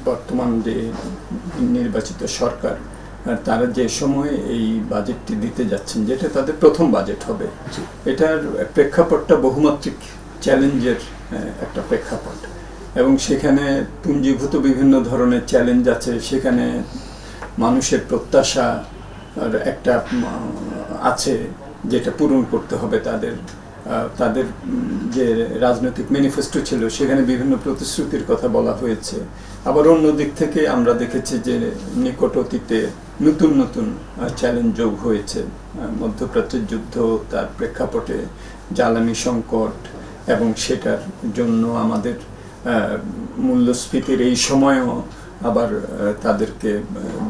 বর্তমান যে নির্বাচিত সরকার তারা যে সময় এই বাজেটটি দিতে যাচ্ছেন, যেটা তাদের প্রথম বাজেট হবে, এটার প্রেক্ষাপটটা বহুমাত্রিক চ্যালেঞ্জের একটা প্রেক্ষাপট, এবং সেখানে পুঞ্জীভূত বিভিন্ন ধরনের চ্যালেঞ্জ আছে। সেখানে মানুষের প্রত্যাশা একটা আছে যেটা পূরণ করতে হবে তাদের। তাদের যে রাজনৈতিক ম্যানিফেস্টো ছিল সেখানে বিভিন্ন প্রতিশ্রুতির কথা বলা হয়েছে। আবার অন্য দিক থেকে আমরা দেখেছি যে নিকট অতীতে নতুন নতুন চ্যালেঞ্জ যোগ হয়েছে। মধ্যপ্রাচ্যের যুদ্ধ, তার প্রেক্ষাপটে জ্বালানি সংকট, এবং সেটার জন্য আমাদের মূল্যস্ফীতির এই সময়ও আবার তাদেরকে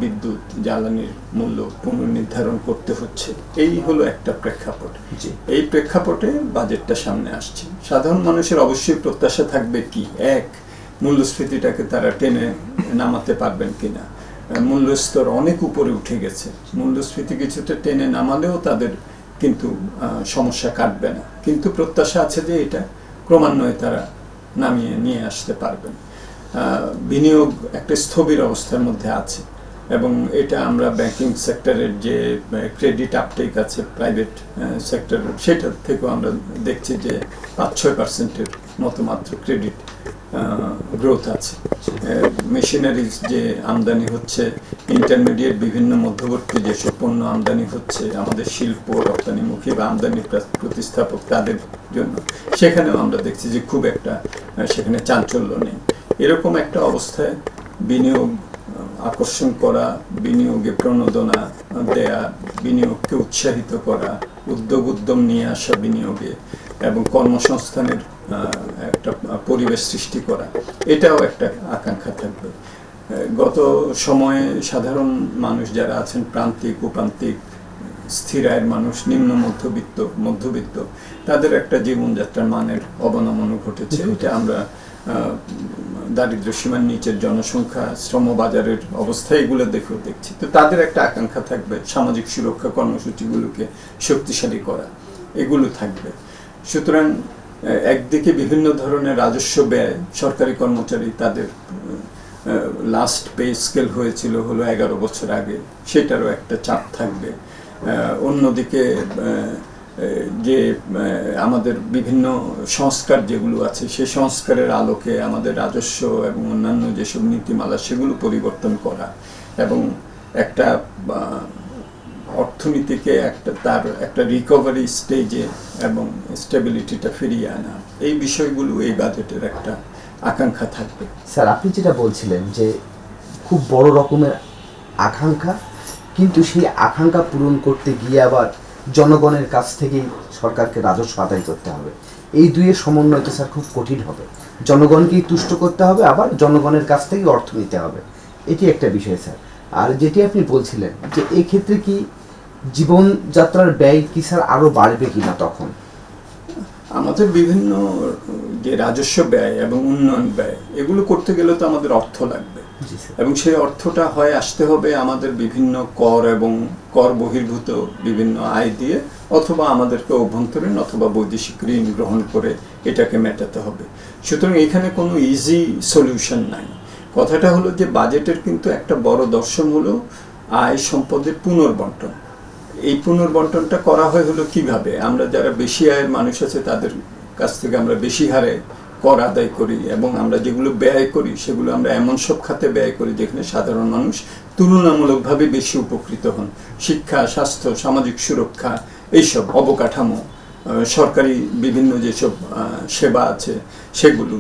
বিদ্যুৎ জ্বালানির মূল্য পুনর্নির্ধারণ করতে হচ্ছে। এই হলো একটা প্রেক্ষাপট। এই প্রেক্ষাপটে বাজেটটা সামনে আসছে। সাধারণ মানুষের অবশ্যই প্রত্যাশা থাকবে কি, এক, মূল্যস্ফীতিটাকে তারা টেনে নামাতে পারবেন কিনা। মূল্যস্তর অনেক উপরে উঠে গেছে, মূল্যস্ফীতি কিছুটা টেনে নামালেও তাদের কিন্তু সমস্যা কাটবে না, কিন্তু প্রত্যাশা আছে যে এটা ক্রমান্বয়ে তারা নামিয়ে নিয়ে আসতে পারবেন। বিনিয়োগ একটা স্থবির অবস্থার মধ্যে আছে, এবং এটা আমরা ব্যাংকিং সেক্টরের যে ক্রেডিট আপটেক আছে প্রাইভেট সেক্টর, সেটার থেকেও আমরা দেখছি যে 5-6% মতো মাত্র ক্রেডিট গ্রোথ আছে। মেশিনারিজ যে আমদানি হচ্ছে, ইন্টারমিডিয়েট বিভিন্ন মধ্যবর্তী যেসব পণ্য আমদানি হচ্ছে আমাদের শিল্প রপ্তানিমুখী বা আমদানি প্রতিস্থাপক তাদের জন্য, সেখানেও আমরা দেখছি যে খুব একটা সেখানে চাঞ্চল্য নেই। এরকম একটা অবস্থায় বিনিয়োগ আকর্ষণ করা, বিনিয়োগে প্রণোদনা দেয়া, বিনিয়োগকে উৎসাহিত করা, উদ্যম নিয়ে আসা বিনিয়োগে, এবং কর্মসংস্থানের একটা পরিবেশ সৃষ্টি করা, এটাও একটা আকাঙ্ক্ষা থাকবে। গত সময়ে সাধারণ মানুষ যারা আছেন, প্রান্তিক, উপান্তিক, স্থির আয়ের মানুষ, নিম্ন মধ্যবিত্ত, তাদের একটা জীবনযাত্রার মানের অবনমন ঘটেছে। এটা আমরা দারিদ্র্য সীমার নিচের জনসংখ্যা, শ্রমবাজারের অবস্থা, এগুলো দেখছি। তো তাদের একটা আকাঙ্ক্ষা থাকবে সামাজিক সুরক্ষা কর্মসূচিগুলোকে শক্তিশালী করা, এগুলো থাকবে। সুতরাং একদিকে বিভিন্ন ধরনের রাজস্ব ব্যয়, সরকারি কর্মচারী তাদের লাস্ট পে স্কেল হয়েছিল হলো 11 বছর আগে, সেটারও একটা চাপ থাকবে। অন্যদিকে যে আমাদের বিভিন্ন সংস্কার যেগুলো আছে, সেই সংস্কারের আলোকে আমাদের রাজস্ব এবং অন্যান্য যেসব নীতিমালা সেগুলো পরিবর্তন করা, এবং একটা অর্থনীতিকে তার একটা রিকভারি স্টেজে এবং স্টেবিলিটিটা ফিরিয়ে আনা, এই বিষয়গুলো এই বাজেটের একটা আকাঙ্ক্ষা থাকবে। স্যার, আপনি যেটা বলছিলেন যে খুব বড় রকমের আকাঙ্ক্ষা, কিন্তু সেই আকাঙ্ক্ষা পূরণ করতে গিয়ে আবার জনগণের কাছ থেকেই সরকারকে রাজস্ব আদায় করতে হবে। এই দুইয়ের সমন্বয় তো স্যার খুব কঠিন হবে। জনগণকেই তুষ্ট করতে হবে, আবার জনগণের কাছ থেকে অর্থ নিতে হবে। এটি একটা বিষয় স্যার। আর যেটি আপনি বলছিলেন যে এক্ষেত্রে কি জীবনযাত্রার ব্যয় কি স্যার আরও বাড়বে কিনা? তখন আমাদের বিভিন্ন যে রাজস্ব ব্যয় এবং উন্নয়ন ব্যয়, এগুলো করতে গেলে তো আমাদের অর্থ লাগবে, এবং সেই অর্থটা হয় আসতে হবে আমাদের বিভিন্ন কর এবং কর বহির্ভূত বিভিন্ন আয় দিয়ে, অথবা আমাদেরকে অভ্যন্তরীণ অথবা বৈদেশিক ঋণ গ্রহণ করে এটাকে মেটাতে হবে। সুতরাং এখানে কোনো ইজি সলিউশন নাই। কথাটা হলো যে বাজেটের কিন্তু একটা বড় দর্শন হলো আয় সম্পদের পুনর্বন্টন। এই পুনর্বন্টনটা করা হয় হলো কিভাবে, আমরা যারা বেশি আয়ের মানুষ আছে তাদের কাছ থেকে আমরা বেশি হারে কর আদায় করি, এবং আমরা যেগুলো ব্যয় করি সেগুলো আমরা এমন সব খাতে ব্যয় করি যেখানে সাধারণ মানুষ তুলনামূলকভাবে বেশি উপকৃত হন। শিক্ষা, স্বাস্থ্য, সামাজিক সুরক্ষা, এইসব অবকাঠামো, সরকারি বিভিন্ন যেসব সেবা আছে সেগুলো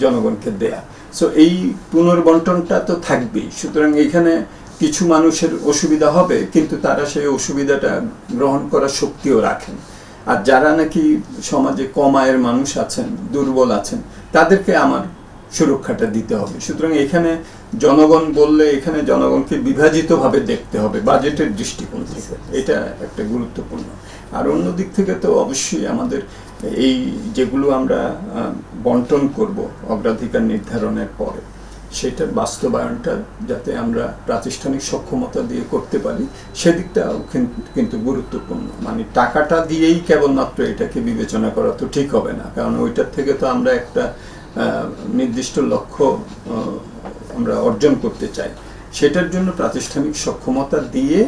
জনগণকে দেয়া। সো এই পুনর্বন্টনটা তো থাকবেই। সুতরাং এইখানে কিছু মানুষের অসুবিধা হবে, কিন্তু তারা সেই অসুবিধাটা গ্রহণ করার শক্তিও রাখেন। আর যারা নাকি সমাজে কম আয়ের মানুষ আছেন, দুর্বল আছেন, তাদেরকে আমার সুরক্ষাটা দিতে হবে। সুতরাং এখানে জনগণ বললে এখানে জনগণকে বিভাজিতভাবে দেখতে হবে বাজেটের দৃষ্টিকোণ থেকে, এটা একটা গুরুত্বপূর্ণ। আর অন্য দিক থেকে তো অবশ্যই আমাদের এই যেগুলো আমরা বন্টন করব অগ্রাধিকার নির্ধারণের পরে, সেটার বাস্তবায়নটা যাতে আমরা প্রাতিষ্ঠানিক সক্ষমতা দিয়ে করতে পারি, সেদিকটাও কিন্তু গুরুত্বপূর্ণ। মানে টাকাটা দিয়েই কেবলমাত্র এটাকে বিবেচনা করা তো ঠিক হবে না, কারণ ওইটার থেকে তো আমরা একটা নির্দিষ্ট লক্ষ্য আমরা অর্জন করতে চাই, সেটার জন্য প্রাতিষ্ঠানিক সক্ষমতা দিয়ে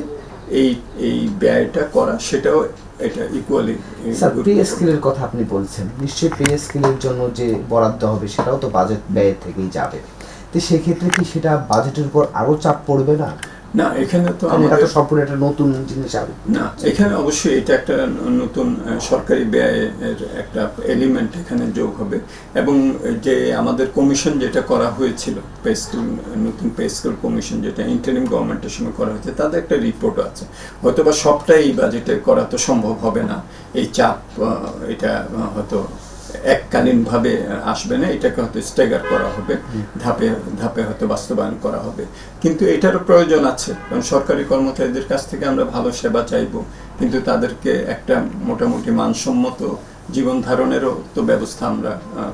এই ব্যয়টা করা, সেটাও এটা ইকুয়ালি। স্যার, পে স্কেলের কথা আপনি বলছেন, নিশ্চয়ই পে স্কেলের জন্য যে বরাদ্দ হবে সেটাও তো বাজেট ব্যয় থেকেই যাবে, তো সেক্ষেত্রে কি সেটা বাজেটের উপর আরো চাপ পড়বে না? না, এখানে তো এটা তো সম্পূর্ণ একটা নতুন জিনিস হবে না, এখানে অবশ্যই এটা একটা নতুন সরকারি ব্যয়ের একটা এলিমেন্ট এখানে যোগ হবে। এবং যে আমাদের কমিশন যেটা করা হয়েছিল, পে স্কেল, নতুন পে স্কেল কমিশন যেটা ইন্টারিম গভর্নমেন্টের সময় করা হয়েছে, তাদের একটা রিপোর্ট আছে। হয়তোবা সবটাই বাজেটে করা তো সম্ভব হবে না, এই চাপ এটা হয়তো এককালীনভাবে আসবে না, এটাকে হয়তো স্ট্যাগার করা হবে, ধাপে ধাপে হয়তো বাস্তবায়ন করা হবে। কিন্তু এটারও প্রয়োজন আছে, কারণ সরকারি কর্মচারীদের কাছ থেকে আমরা ভালো সেবা চাইব, কিন্তু তাদেরকে একটা মোটামুটি মানসম্মত জীবন ধারণেরও তো ব্যবস্থা আমরা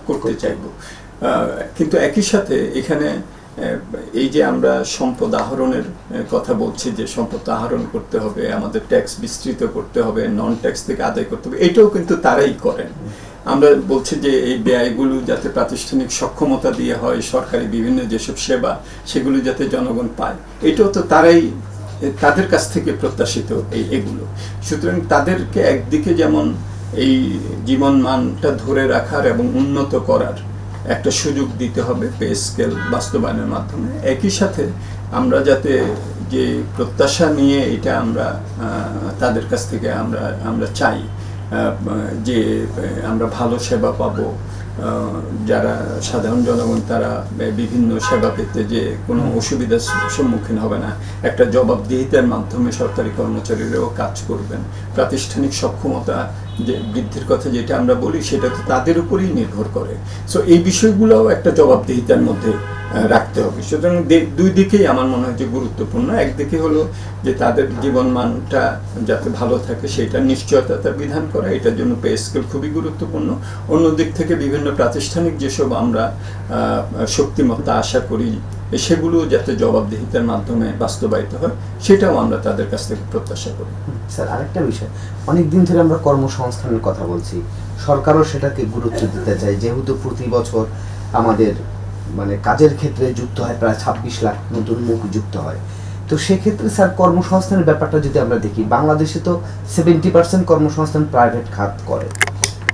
করতে চাইব। কিন্তু একই সাথে এখানে এই যে আমরা সম্পদ আহরণের কথা বলছি, যে সম্পদ আহরণ করতে হবে, আমাদের ট্যাক্স বিস্তৃত করতে হবে, নন ট্যাক্স থেকে আদায় করতে হবে, এটাও কিন্তু তারাই করেন। আমরা বলছি যে এই ব্যয়গুলো যাতে প্রাতিষ্ঠানিক সক্ষমতা দিয়ে হয়, সরকারি বিভিন্ন যেসব সেবা সেগুলো যাতে জনগণ পায়, এটাও তো তারাই, তাদের কাছ থেকে প্রত্যাশিত এগুলো। সুতরাং তাদেরকে একদিকে যেমন এই জীবন মানটা ধরে রাখার এবং উন্নত করার একটা সুযোগ দিতে হবে পে স্কেল বাস্তবায়নের মাধ্যমে, একই সাথে আমরা যাতে যে প্রত্যাশা নিয়ে এটা আমরা তাদের কাছ থেকে আমরা চাই যে আমরা ভালো সেবা পাবো, যারা সাধারণ জনগণ তারা বিভিন্ন সেবা পেতে যে কোনো অসুবিধার সম্মুখীন হবে না, একটা জবাবদিহিতার মাধ্যমে সরকারি কর্মচারীরাও কাজ করবেন। প্রাতিষ্ঠানিক সক্ষমতা যে বৃদ্ধির কথা যেটা আমরা বলি, সেটা তো তাদের উপরেই নির্ভর করে। সো এই বিষয়গুলোও একটা জবাবদিহিতার মধ্যে রাখতে হবে। সুতরাং দুই দিকেই আমার মনে হয় যে গুরুত্বপূর্ণ। একদিকে হলো যে তাদের জীবন মানটা যাতে ভালো থাকে সেটা নিশ্চয়তা বিধান করা, এটার জন্য পে স্কেল খুবই গুরুত্বপূর্ণ। অন্যদিক থেকে বিভিন্ন প্রাতিষ্ঠানিক যেসব আমরা শক্তিমত্তা আশা করি, সেগুলো যাতে জবাবদিহিতার মাধ্যমে বাস্তবায়িত হয়, সেটাও আমরা তাদের কাছ থেকে প্রত্যাশা করি। স্যার, আরেকটা বিষয়, অনেকদিন ধরে আমরা কর্মসংস্থানের কথা বলছি, সরকারও সেটাকে গুরুত্ব দিতে চায়, যেহেতু প্রতি বছর আমাদের মানে কাজের ক্ষেত্রে যুক্ত হয় প্রায় 26 লাখ নতুন মুখ যুক্ত হয়। তো সেক্ষেত্রে স্যার, কর্মসংস্থানের ব্যাপারটা যদি আমরা দেখি, বাংলাদেশে তো 70% কর্মসংস্থান প্রাইভেট খাত করে,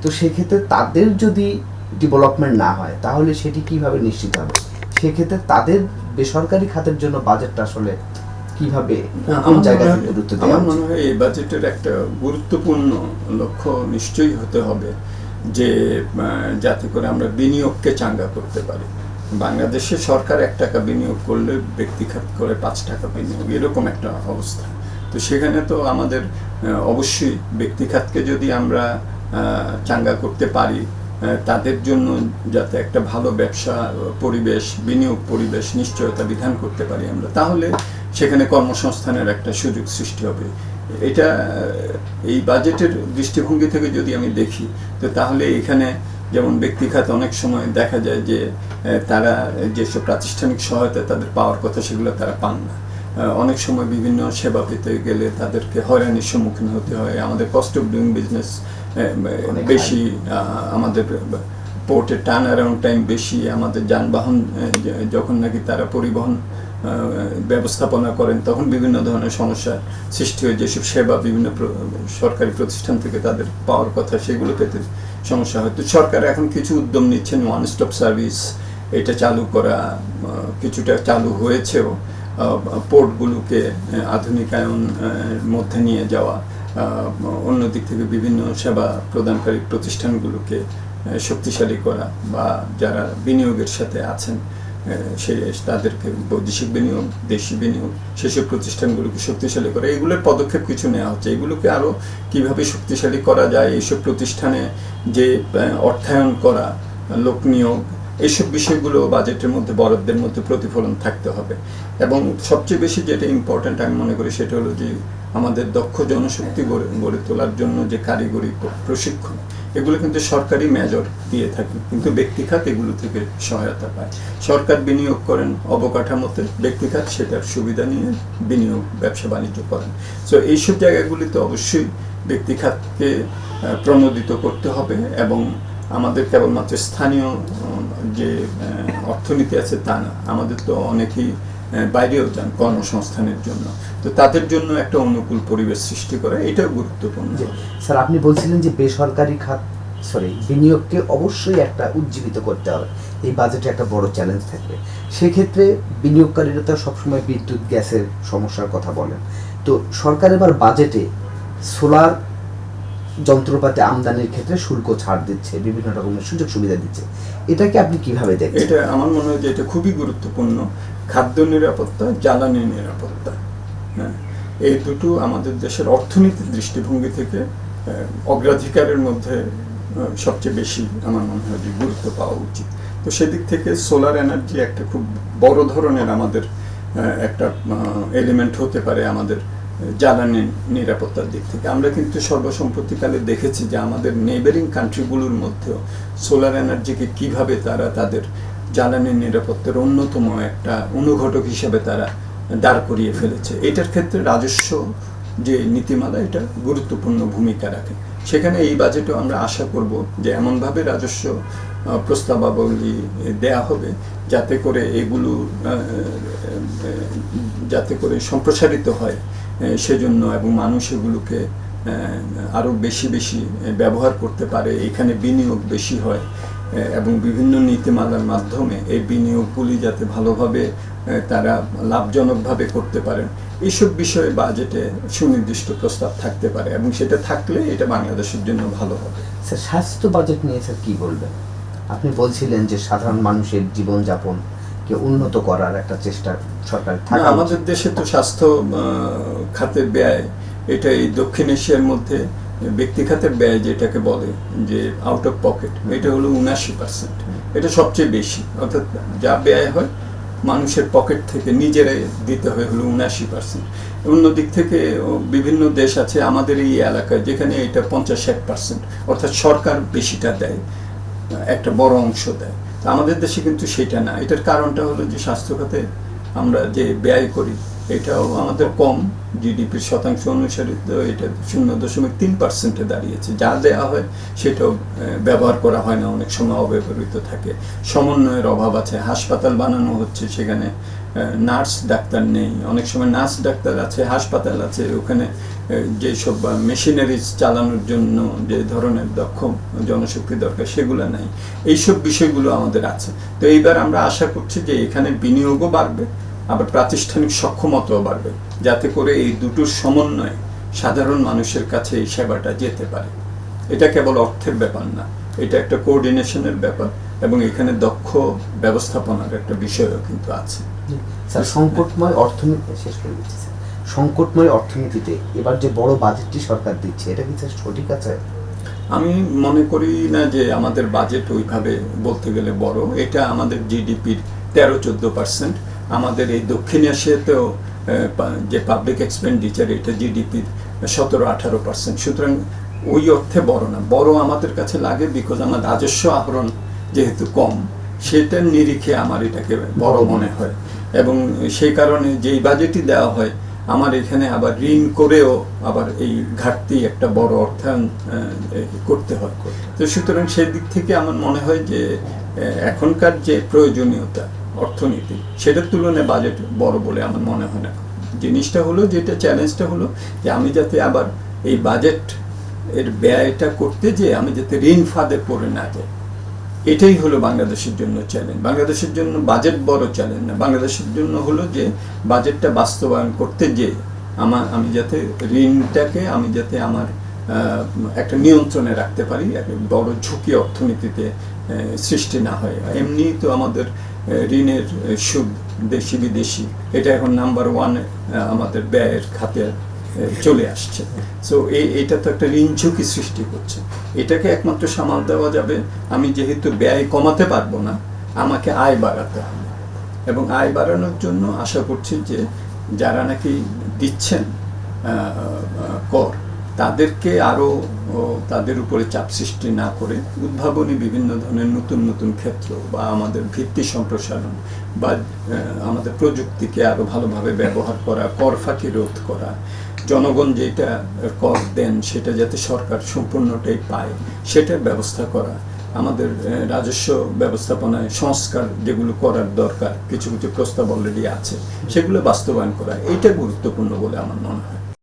তো সেক্ষেত্রে তাদের যদি ডেভেলপমেন্ট না হয় তাহলে সেটি কিভাবে নিশ্চিত হবে? সেক্ষেত্রে তাদের বেসরকারি খাতের জন্য বাজেটটা আসলে কিভাবে কোন জায়গায় গুরুত্ব দেওয়া? আমার মনে হয় এই বাজেটের একটা গুরুত্বপূর্ণ লক্ষ্য নিশ্চয়ই হতে হবে যে যাতে করে আমরা বিনিয়োগকে চাঙ্গা করতে পারি। বাংলাদেশে সরকার 1 টাকা বিনিয়োগ করলে ব্যক্তি খাত করে 5 টাকা বিনিয়োগ, এরকম একটা অবস্থা। তো সেখানে তো আমাদের অবশ্যই ব্যক্তি খাতকে যদি আমরা চাঙ্গা করতে পারি, তাদের জন্য যাতে একটা ভালো ব্যবসা পরিবেশ, বিনিয়োগ পরিবেশ নিশ্চয়তা বিধান করতে পারি আমরা, তাহলে সেখানে কর্মসংস্থানের একটা সুযোগ সৃষ্টি হবে। এটা এই বাজেটের দৃষ্টিভঙ্গি থেকে যদি আমি দেখি, তো তাহলে এখানে যেমন ব্যক্তি খাত অনেক সময় দেখা যায় যে তারা যেসব প্রাতিষ্ঠানিক সহায়তা তাদের পাওয়ার কথা সেগুলো তারা পান না। অনেক সময় বিভিন্ন সেবা পেতে গেলে তাদেরকে হয়রানির সম্মুখীন হতে হয়। আমাদের কস্ট অফ ডুইং বিজনেস বেশি, আমাদের পোর্টের টার্ন অ্যারাউন্ড টাইম বেশি, আমাদের যানবাহন যখন নাকি তারা পরিবহন ব্যবস্থাপনা করেন তখন বিভিন্ন ধরনের সমস্যার সৃষ্টি হয়। যেসব সেবা বিভিন্ন সরকারি প্রতিষ্ঠান থেকে তাদের পাওয়ার কথা সেগুলো পেতে সমস্যা হয়। তো সরকার এখন কিছু উদ্যম নিচ্ছেন, ওয়ান স্টপ সার্ভিস এটা চালু করা, কিছুটা চালু হয়েছেও, পোর্টগুলোকে আধুনিকায়নের মধ্যে নিয়ে যাওয়া, অন্যদিক থেকে বিভিন্ন সেবা প্রদানকারী প্রতিষ্ঠানগুলোকে শক্তিশালী করা, বা যারা বিনিয়োগের সাথে আছেন তাদেরকে বৈদেশিক বিনিয়োগ, দেশি বিনিয়োগ, সেসব প্রতিষ্ঠানগুলোকে শক্তিশালী করা, এগুলোর পদক্ষেপ কিছু নেওয়া হচ্ছে। এগুলোকে আরও কীভাবে শক্তিশালী করা যায়, এইসব প্রতিষ্ঠানে যে অর্থায়ন করা, লোক নিয়োগ, এইসব বিষয়গুলো বাজেটের মধ্যে বরাদ্দের মধ্যে প্রতিফলন থাকতে হবে। এবং সবচেয়ে বেশি যেটা ইম্পর্ট্যান্ট আমি মনে করি সেটা হলো যে আমাদের দক্ষ জনশক্তি গড়ে তোলার জন্য যে কারিগরি প্রশিক্ষণ, এগুলো কিন্তু সরকারি মেজর দিয়ে থাকে, কিন্তু ব্যক্তিখাত এগুলো থেকে সহায়তা পায়। সরকার বিনিয়োগ করেন অবকাঠামোতে, ব্যক্তিখাত সেটার সুবিধা নিয়ে বিনিয়োগ, ব্যবসা বাণিজ্য করেন। সো এইসব জায়গাগুলিতে অবশ্যই ব্যক্তিখাতকে প্রণোদিত করতে হবে এবং আমাদের কেবলমাত্র স্থানীয় যে অর্থনীতি আছে তা না, আমাদের তো অনেকেই বাইরেও যান কর্মসংস্থানের জন্য। তো তাদের জন্য একটা অনুকূল পরিবেশ সৃষ্টি করা এটাও গুরুত্বপূর্ণ। স্যার, আপনি বলছিলেন যে বেসরকারি বিনিয়োগকে অবশ্যই একটা উজ্জীবিত করতে হবে, এই বাজেটে একটা বড় চ্যালেঞ্জ থাকবে। সেক্ষেত্রে বিনিয়োগকারীরা তো সবসময় বিদ্যুৎ গ্যাসের সমস্যার কথা বলেন। তো সরকার এবার বাজেটে সোলার যন্ত্রপাতি আমদানির ক্ষেত্রে শুল্ক ছাড় দিচ্ছে, বিভিন্ন রকমের সুযোগ সুবিধা দিচ্ছে। এটাকে আপনি কিভাবে দেখছেন? এটা আমার মনে হয় যে এটা খুবই গুরুত্বপূর্ণ। খাদ্য নিরাপত্তা, জ্বালানি নিরাপত্তা, হ্যাঁ, এই দুটো আমাদের দেশের অর্থনীতির দৃষ্টিভঙ্গি থেকে অগ্রাধিকারের মধ্যে সবচেয়ে বেশি আমার মনে হয় যে গুরুত্ব পাওয়া উচিত। তো সেদিক থেকে সোলার এনার্জি একটা খুব বড় ধরনের আমাদের একটা এলিমেন্ট হতে পারে আমাদের জ্বালানি নিরাপত্তার দিক থেকে। আমরা কিন্তু সর্বসম্প্রতিকালে দেখেছি যে আমাদের নেইবারিং কান্ট্রিগুলোর মধ্যেও সোলার এনার্জিকে কিভাবে তারা তাদের জ্বালানি নিরাপত্তার অন্যতম একটা অনুঘটক হিসেবে তারা দাঁড় করিয়ে ফেলেছে। এটার ক্ষেত্রে রাজস্ব যে নীতিমালা এটা গুরুত্বপূর্ণ ভূমিকা রাখে। সেখানে এই বাজেটেও আমরা আশা করব যে এমনভাবে রাজস্ব প্রস্তাবাবলী দেয়া হবে যাতে করে এগুলো সম্প্রসারিত হয় সেজন্য, এবং মানুষ এগুলোকে আরও বেশি বেশি ব্যবহার করতে পারে, এখানে বিনিয়োগ বেশি হয় এবং বিভিন্ন নীতিমালার মাধ্যমে এই বিনিয়োগগুলি যাতে ভালোভাবে তারা লাভজনকভাবে করতে পারেন, এইসব বিষয়ে বাজেটে সুনির্দিষ্ট প্রস্তাব থাকতে পারে, এবং সেটা থাকলে এটা বাংলাদেশের জন্য ভালো হবে। স্যার, স্বাস্থ্য বাজেট নিয়ে স্যার কী বলবেন? আপনি বলছিলেন যে সাধারণ মানুষের জীবনযাপনকে উন্নত করার একটা চেষ্টা সরকার থাকে। আমাদের দেশে তো স্বাস্থ্য খাতের ব্যয়, এটা এই দক্ষিণ এশিয়ার মধ্যে ব্যক্তি খাতের ব্যয় যেটাকে বলে যে আউট অফ পকেট, এটা হলো 79%। এটা সবচেয়ে বেশি, অর্থাৎ যা ব্যয় হয় মানুষের পকেট থেকে নিজেরাই দিতে হয় হলো 79%। অন্য দিক থেকে বিভিন্ন দেশ আছে আমাদের এই এলাকায় যেখানে এটা 50-60%, অর্থাৎ সরকার বেশিটা দেয়, একটা বড় অংশ দেয়। তো আমাদের দেশে কিন্তু সেটা না। এটার কারণটা হলো যে স্বাস্থ্য খাতে আমরা যে ব্যয় করি এটাও আমাদের কম, জিডিপির শতাংশ অনুসারে তো এটা 0.3% দাঁড়িয়েছে। যা দেওয়া হয় সেটাও ব্যবহার করা হয় না, অনেক সময় অব্যবহৃত থাকে। সমন্বয়ের অভাব আছে, হাসপাতাল বানানো হচ্ছে সেখানে নার্স ডাক্তার নেই, অনেক সময় নার্স ডাক্তার আছে, হাসপাতাল আছে, ওখানে যেসব মেশিনারিজ চালানোর জন্য যে ধরনের দক্ষ জনশক্তি দরকার সেগুলো নাই। এইসব বিষয়গুলো আমাদের আছে। তো এইবার আমরা আশা করছি যে এখানে বিনিয়োগও বাড়বে, আবার প্রাতিষ্ঠানিক সক্ষমতাও বাড়বে, যাতে করে এই দুটোর সমন্বয়ে সাধারণ মানুষের কাছে এই সেবাটা যেতে পারে। এটা কেবল অর্থের ব্যাপার না, এটা একটা কোঅর্ডিনেশনের ব্যাপার, এবং এখানে দক্ষ ব্যবস্থাপনার একটা বিষয়ও কিন্তু আছে। স্যার, সংকটময় অর্থনীতিতে এবার যে বড় বাজেটটি সরকার দিচ্ছে, এটা কি স্যার সঠিক আছে? আমি মনে করি না যে আমাদের বাজেট ওইভাবে বলতে গেলে বড়। এটা আমাদের জিডিপির 13-14%। আমাদের এই দক্ষিণ এশিয়াতেও যে পাবলিক এক্সপেন্ডিচার এটা জিডিপির 17-18%। সুতরাং ওই অর্থে বড় না। বড় আমাদের কাছে লাগে বিকজ আমার রাজস্ব আহরণ যেহেতু কম, সেটার নিরিখে আমার এটাকে বড় মনে হয়, এবং সেই কারণে যেই বাজেটই দেওয়া হয় আমার এখানে আবার ঋণ করেও আবার এই ঘাটতি একটা বড় অর্থায়ন করতে হয়। তো সুতরাং সেই দিক থেকে আমার মনে হয় যে এখনকার যে প্রয়োজনীয়তা অর্থনীতি সেটার তুলনায় বাজেট বড় বলে আমার মনে হয় না। জিনিসটা হলো যেটা চ্যালেঞ্জটা হলো যে আমি যাতে আবার এই বাজেট এর ব্যয়টা করতে যে আমি যাতে ঋণ ফাঁদে পড়ে না যাই, এটাই হলো বাংলাদেশের জন্য চ্যালেঞ্জ। বাংলাদেশের জন্য বাজেট বড় চ্যালেঞ্জ না, বাংলাদেশের জন্য হলো যে বাজেটটা বাস্তবায়ন করতে যে আমি যাতে ঋণটাকে আমি যাতে আমার একটা নিয়ন্ত্রণে রাখতে পারি, একটা বড় ঝুঁকি অর্থনীতিতে সৃষ্টি না হয়। এমনি তো আমাদের ঋণের সুদ দেশি বিদেশি এটা এখন নাম্বার 1 আমাদের ব্যয়ের খাতে চলে আসছে। সো এটা তো একটা ঋণ ঝুঁকি সৃষ্টি করছে। এটাকে একমাত্র সামাল দেওয়া যাবে আমি যেহেতু ব্যয় কমাতে পারবো না, আমাকে আয় বাড়াতে হবে, এবং আয় বাড়ানোর জন্য আশা করছি যে যারা নাকি দিচ্ছেন কর তাদেরকে আরও তাদের উপরে চাপ সৃষ্টি না করে উদ্ভাবনী বিভিন্ন ধরনের নতুন নতুন ক্ষেত্র বা আমাদের ভিত্তি সম্প্রসারণ বা আমাদের প্রযুক্তিকে আরও ভালোভাবে ব্যবহার করা, কর ফাঁকি রোধ করা, জনগণ যেটা কর দেন সেটা যাতে সরকার সম্পূর্ণটাই পায় সেটার ব্যবস্থা করা, আমাদের রাজস্ব ব্যবস্থাপনায় সংস্কার যেগুলো করার দরকার, কিছু কিছু প্রস্তাব অলরেডি আছে, সেগুলো বাস্তবায়ন করা, এইটা গুরুত্বপূর্ণ বলে আমার মনে হয়।